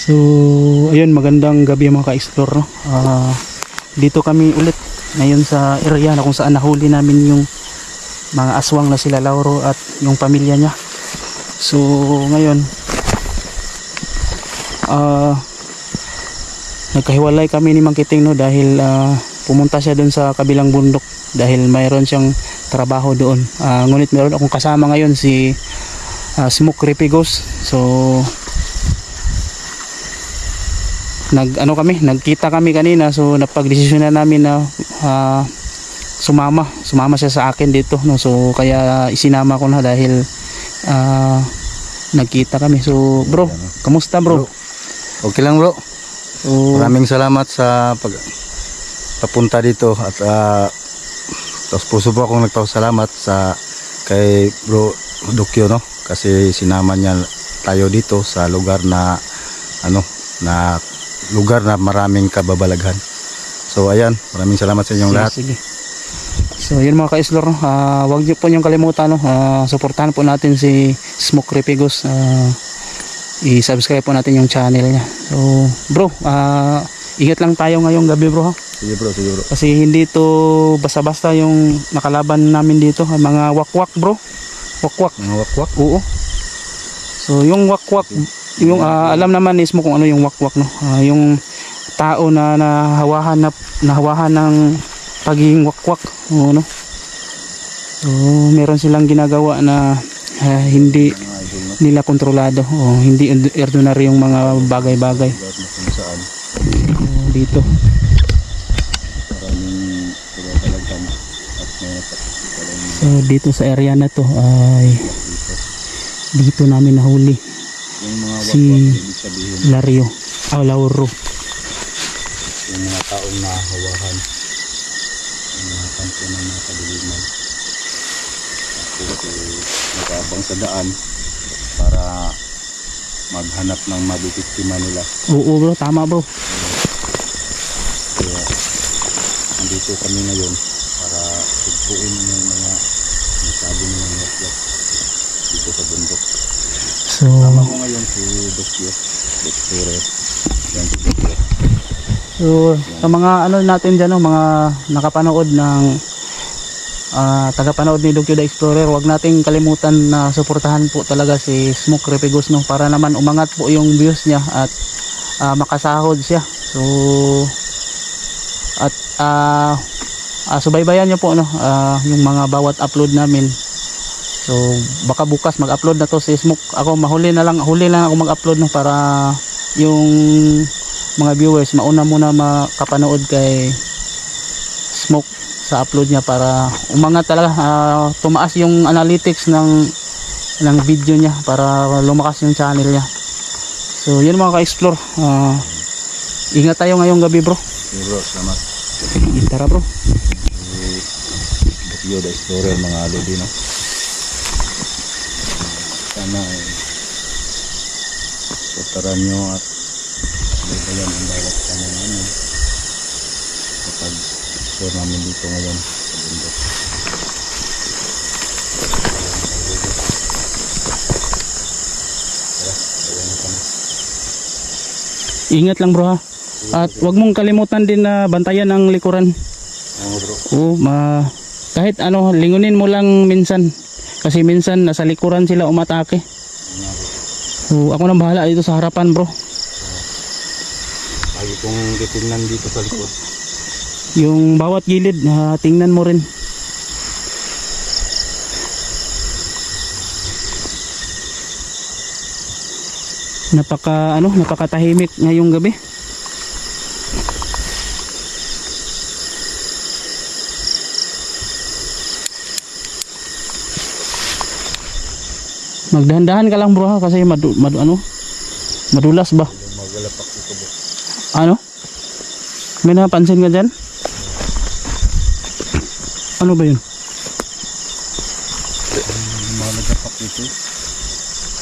So ayun, magandang gabi mga ka-explore, no? Dito kami ulit ngayon sa area na kung saan nahuli namin yung mga aswang na sila Lauro at yung pamilya niya. So ngayon nagkahiwalay kami ni Mang Kiting, no, dahil pumunta siya doon sa kabilang bundok dahil mayroon siyang trabaho doon. Ngunit meron akong kasama ngayon si Smoke Repigos. So nagkita kami kanina, so napagdesisyon na namin na sumama siya sa akin dito, no. So kaya isinama ko na dahil nagkita kami. So bro, kamusta bro? Okay lang bro. So, maraming salamat sa papunta dito at tapos puso po akong nagpapasalamat kay bro Dokyo, no, kasi sinama niya tayo dito sa lugar na lugar na maraming kababalaghan. So ayan, maraming salamat sa inyong lahat. Sige. So yun mga ka-explore, no? Huwag niyo po niyong kalimutan, no? Suportahan po natin si Smoke Repigos. I-subscribe po natin yung channel niya. So bro, ingat lang tayo ngayong gabi bro, ha? Sige bro, sige bro. Kasi hindi to basta-basta yung nakalaban namin dito, mga wakwak bro. Wakwak. Mga wakwak? Oo. So yung wakwak, yung alam naman ni Smoke kung ano yung wakwak, no? Yung tao na nahawahan ng pagiging wakwak, no? So meron silang ginagawa na hindi nila kontrolado, hindi ordinary yung mga bagay-bagay. Dito so dito sa area na to ay dito namin nahuli si Lario Lauro, yung mga taong nahawahan yung mga kampo ng mga kadiliman at nag-aabang sa daan para maghanap ng mabibiktima nila. Oo bro, tama bro. Kaya nandito kami ngayon para tugtuin yung mga nasabi ng mga wakwak dito sa bundok. So tama ko ngayon si Dokyo. Yan si Dokyo. So sa mga natin dyan, no, mga nakapanood ng tagapanood ni Dokyo the Explorer, wag nating kalimutan na suportahan po talaga si Smoke Repigos, no, para naman umangat po yung views niya at makasahod siya. So at subaybayan niyo po, no, yung mga bawat upload namin. So baka bukas mag-upload na to si Smoke. Ako huli lang ako mag-upload, no, para yung mga viewers mauna muna makapanood kay Smoke sa upload niya para umangat talaga, tumaas yung analytics ng video niya para lumakas yung channel niya. So yun mga ka-explore, ingat tayo ngayong gabi bro. Okay bro, salamat. Tara bro. Dokyo the Explorer mga lodi, no. Sana suportahan nyo at bayan ang bawat channel namin kapag explore namin dito ngayon sa bundok. Ingat lang bro, ha. At wag mong kalimutan din na bantayan ang likuran. Oo bro. Oo, kahit lingunin mo lang minsan kasi minsan nasa likuran sila umatake. So ako nang bahala dito sa harapan bro. Lagi kong titingnan dito sa likod. Yung bawat gilid, tingnan mo rin. Napakatahimik ngayong gabi. Magdahan-dahan ka lang bro, ha, kasi madulas ba? Magalapak dito bro. Ano? May napansin ka dyan? Ano ba yun? Mga nagapak dito.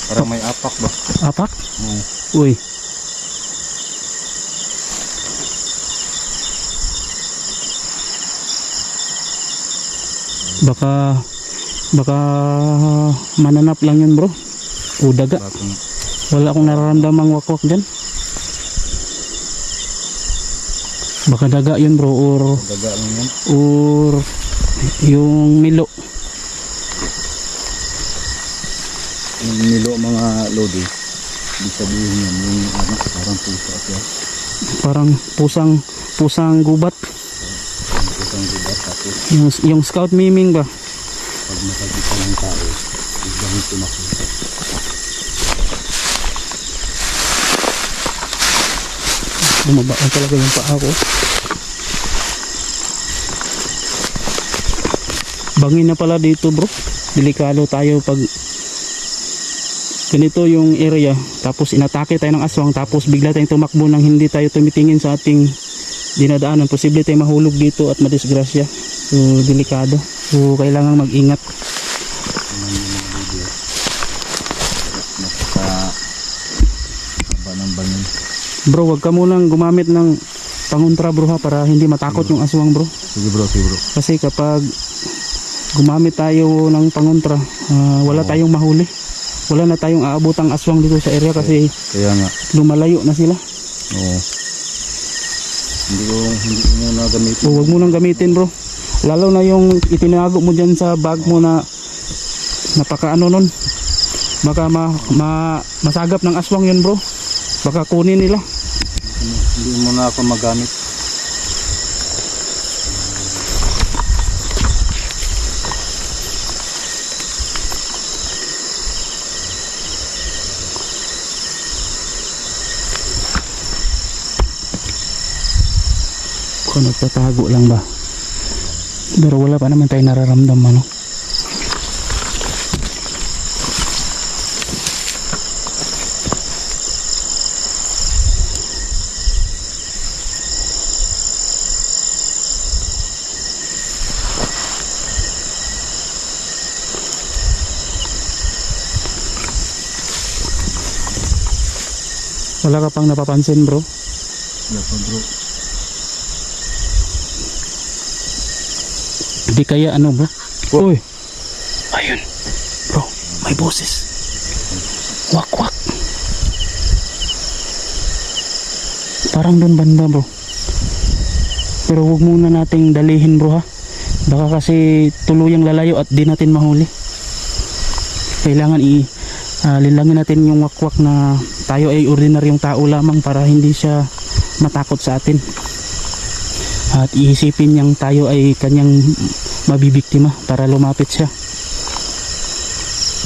Parang may apak ba? Apak? Uy. Baka mananap lang yun bro. O daga. Wala akong nararamdamang wakwak dyan. Baka daga yun bro, Daga lang yan. or yung milo. Yung nilo mga lodi, ibig sabihin yan, yung ano, parang pusa at yan. Parang pusang gubat. Yung pusang diba, tapos Yung scout miming ba? pag nakakita ng tao, biglang tumakbo. Bumabaan talaga yung paa ko. Bangin na pala dito bro. Delikado tayo pag ganito yung area. Tapos inatake tayo ng aswang. Tapos bigla tayong tumakbo nang hindi tayo tumitingin sa ating dinadaanan. Posible tayong mahulog dito at madisgrasya. So delikado. So kailangan mag-ingat. Napaka haba ng bangin. Bro, wag ka munang gumamit ng pangontra bro ha, para hindi matakot yung aswang bro. Sige bro, sige bro. Kasi kapag gumamit tayo ng pangontra, wala tayong mahuli. Wala na tayong aabotang aswang dito sa area kasi Kaya nga, lumalayo na sila. oo. Hindi ko muna gamitin. O wag mo nang gamitin bro. Lalo na yung itinago mo dyan sa bag mo na napakaano nun. Baka masagap ng aswang yun bro. Baka kunin nila. Hindi muna ako magamit. Kung nagtatago lang ba. Pero wala pa naman tayo nararamdaman no? Wala ka pang napapansin bro? Wala pa bro. Hindi kaya ano bro? Uy! Ayun! Bro, may boses. Wak wak! Parang doon banda bro. Pero huwag muna nating dalihin bro ha. Baka kasi tuluyang lalayo at di natin mahuli. Kailangan linlangin natin yung wakwak na tayo ay ordinaryong tao lamang para hindi siya matakot sa atin. At iisipin niyang tayo ay kanyang mabibiktima para lumapit siya.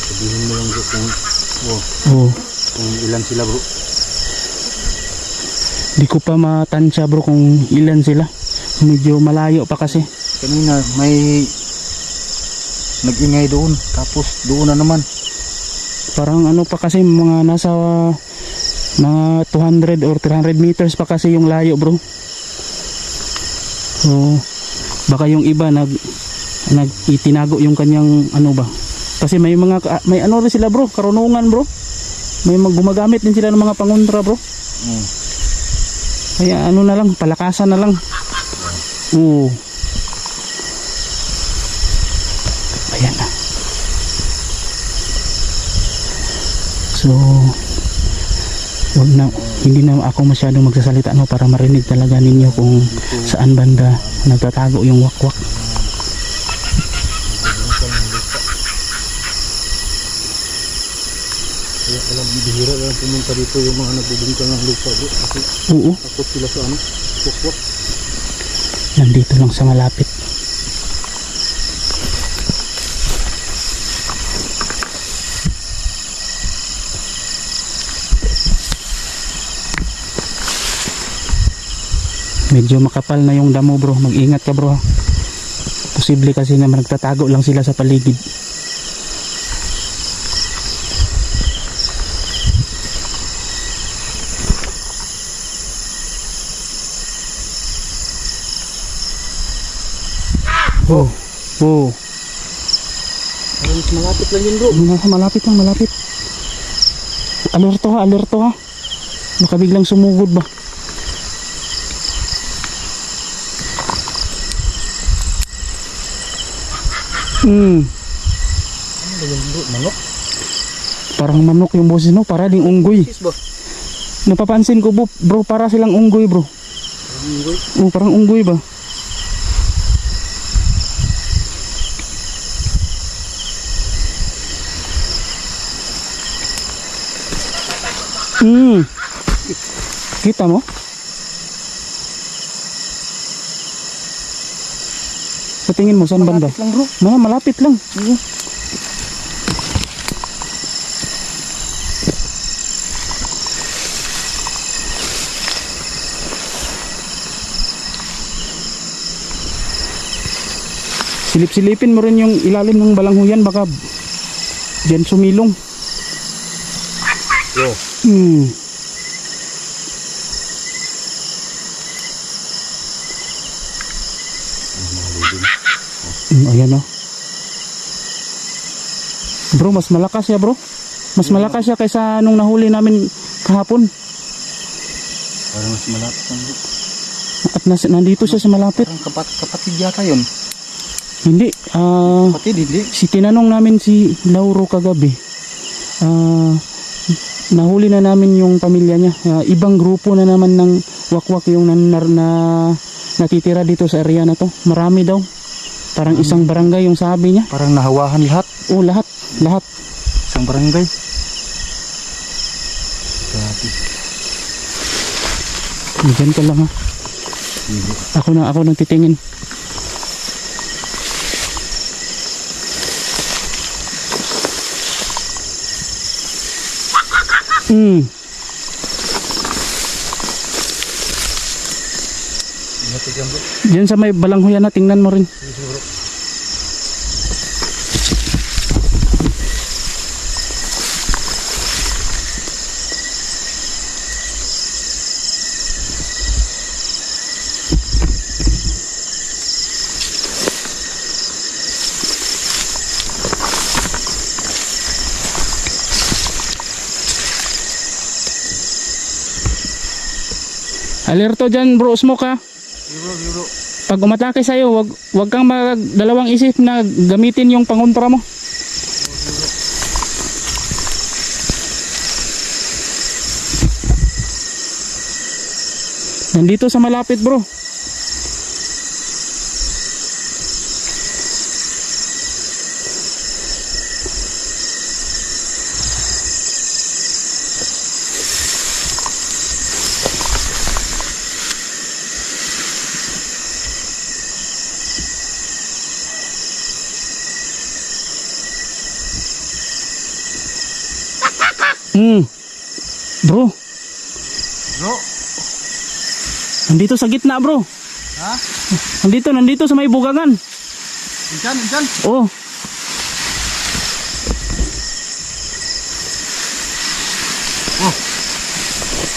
Sabihin mo lang bro Oh, kung ilan sila bro. di ko pa matansya bro kung ilan sila. Medyo malayo pa kasi. Kanina may nag-ingay doon, tapos doon na naman. Parang ano pa kasi mga nasa mga 200 or 300 meters pa kasi yung layo bro. So baka yung iba itinago yung kanyang ano ba. Kasi may ano rin sila bro, karunungan bro. May gumagamit din sila ng mga pangontra bro. Kaya ano na lang, palakasan na lang. Oo. Ayan na. So hindi na ako masyadong magsasalita no, para marinig talaga ninyo kung saan banda nagtatago yung wakwak. Kaya alam, bihira lang pumunta dito yung mga nagbubungkang ng lupa bro. Kasi Oo, takot sila sa ano, wakwak. nandito lang sa malapit. Medyo makapal na yung damo bro, mag-ingat ka bro ha. Posible kasi naman nagtatago lang sila sa paligid. Oh, oh. Malapit lang yun bro. Malapit lang, malapit. Alerto ha, alerto ha. Baka biglang sumugod ba. Ano ba yun bro? Manok? Parang manok yung boses no, para ding unggoy. Sis ba? Napapansin ko bro, para silang unggoy bro. Oh, parang unggoy ba? Kita mo? Sa tingin mo, saan banda? Malapit lang, bro. Malapit lang. Silip-silipin mo rin yung ilalim ng balanghoyan, baka diyan sumilong. Yo. Ayan o. Bro, mas malakas siya, bro. Mas malakas siya kaysa nung nahuli namin kahapon. Parang mas malapit lang, bro. At nandito siya sa malapit. Parang kapatid yata yun. Hindi. Kapatid, hindi. Si tinanong namin si Lauro kagabi. Nahuli na namin yung pamilya niya. Ibang grupo na naman ng wakwak yung natitira dito sa area na to. Marami daw. Parang isang barangay yung sabi niya. Parang nahawahan lahat. Oh, lahat. Isang barangay. Grabe. Diyan ka lang ha. Ako nang titingin. Diyan sa may balanghoyan na, tingnan mo rin. Alerto dyan, bro, smoke ha. Biro. Pag umatake sa'yo, wag kang magdalawang isip na gamitin yung pangontra mo. Nandito sa malapit, bro. Bro. Bro. Nandito sa gitna, bro. Ha? Nandito sa may bugangan. Diyan. Oh.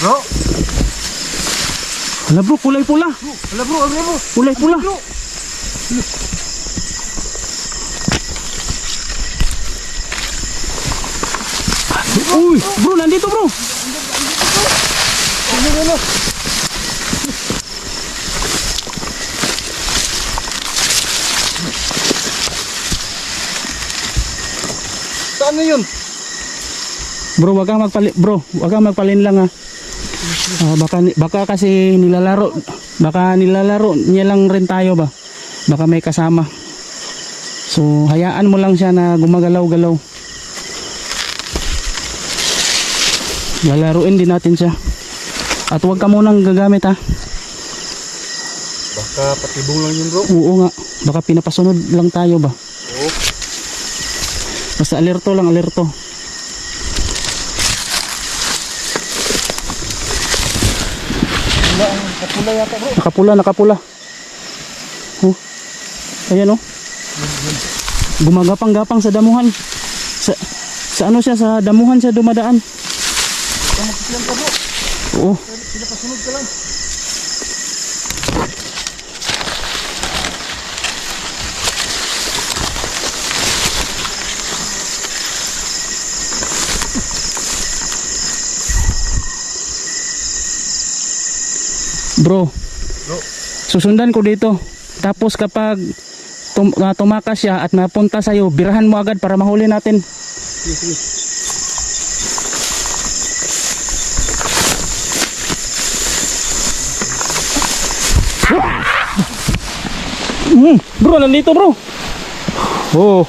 Bro. Hala, bro, kulay pula. Bro. Kulay pula. Bro. Uy, bro, nandito, bro. Saan na yun? Bro, wag kang magpalin lang ha. Baka kasi nilalaro niya lang rin tayo ba. Baka may kasama. So, hayaan mo lang siya na gumagalaw-galaw. Lalaruin din natin siya. At huwag ka munang gagamit ha. Baka patibong lang yun, bro. Oo nga. Baka pinapasunod lang tayo ba. Oo. Basta alerto lang, alerto. Nakapula yata, bro. Nakapula. Oh. Ayan oh. Gumagapang-gapang sa damuhan. Sa ano siya, sa damuhan siya dumadaan. Magsilang ka, bro. Oo. Sila pasunod ka lang. Bro, susundan ko dito. Tapos kapag tumakas siya at napunta sa'yo, birahan mo agad para mahuli natin. Bro, nandito bro. Oh.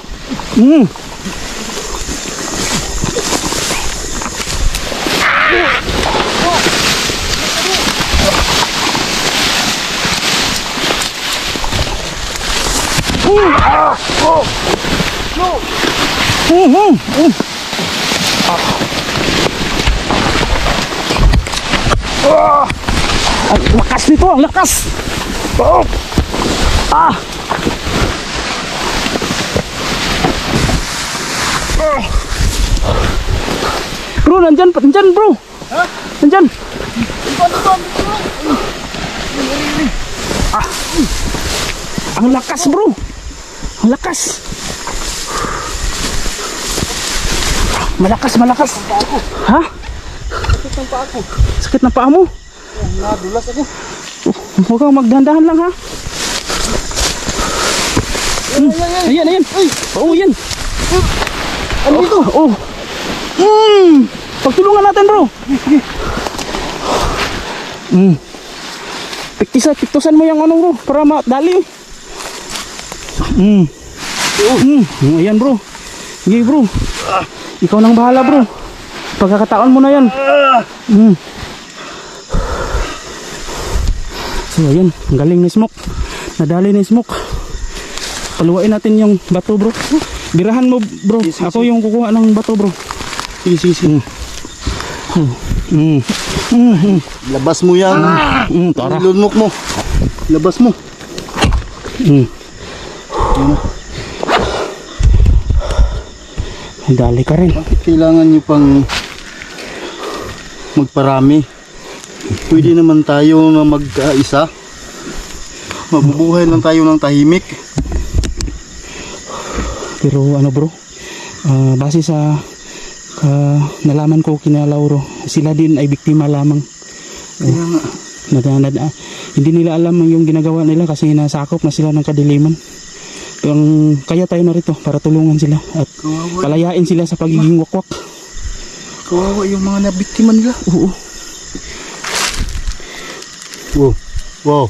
Ang lakas nito, ang lakas. Oh. Ah. Bro, nandyan bro. Ha? Nandyan. Ah. Ang lakas bro. Ang lakas. Malakas. Ha? Sakit ng paa ko. Sakit ng paa mo? Nadulas ako. Huwag kang magdahan-dahan lang ha. Ayan. Oo, yan. Ano dito? Oh. Pagtulungan natin bro. Piktusan mo yung ano bro para madali. Ayan bro. Sige bro. Ikaw nang bahala bro. Pagkakataon mo na yan. So ayan, ang galing ni Smoke. Nadali ni Smoke. Paluwain natin yung bato bro. Birahan mo bro. Ako yung kukuha ng bato bro. Sige. Labas mo yan. Tara. Ilunok mo. Labas mo. Dali ka rin. Bakit kailangan nyo pang magparami? Pwede naman tayo na mag-isa. Mabubuhay lang tayo ng tahimik. Pero ano bro, base sa nalaman ko kina Lauro, sila din ay biktima lamang. Kaya nga. Hindi nila alam yung ginagawa nila kasi nasakop na sila ng kadiliman. Pero kaya tayo narito para tulungan sila at Kawawa. palayain sila sa pagiging wakwak. Kawawa yung mga nabiktima nila. Oo. Wow.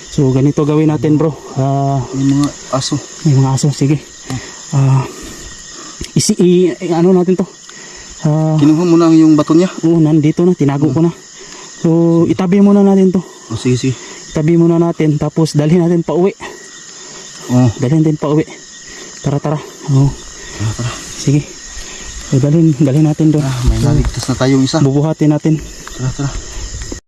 So ganito gawin natin bro. Yung mga aso. May mga aso, sige. Ano natin to? Kinuha mo na yung bato niya. Oo, nandito na, tinago ko na. So itabi muna natin to. Sige. Itabi muna natin tapos dalhin natin pa uwi. Dalhin din pa uwi. Tara. Oo. Tara. Sige. So dalhin natin doon. May naligtas na tayong isa. Bubuhatin natin. Tara.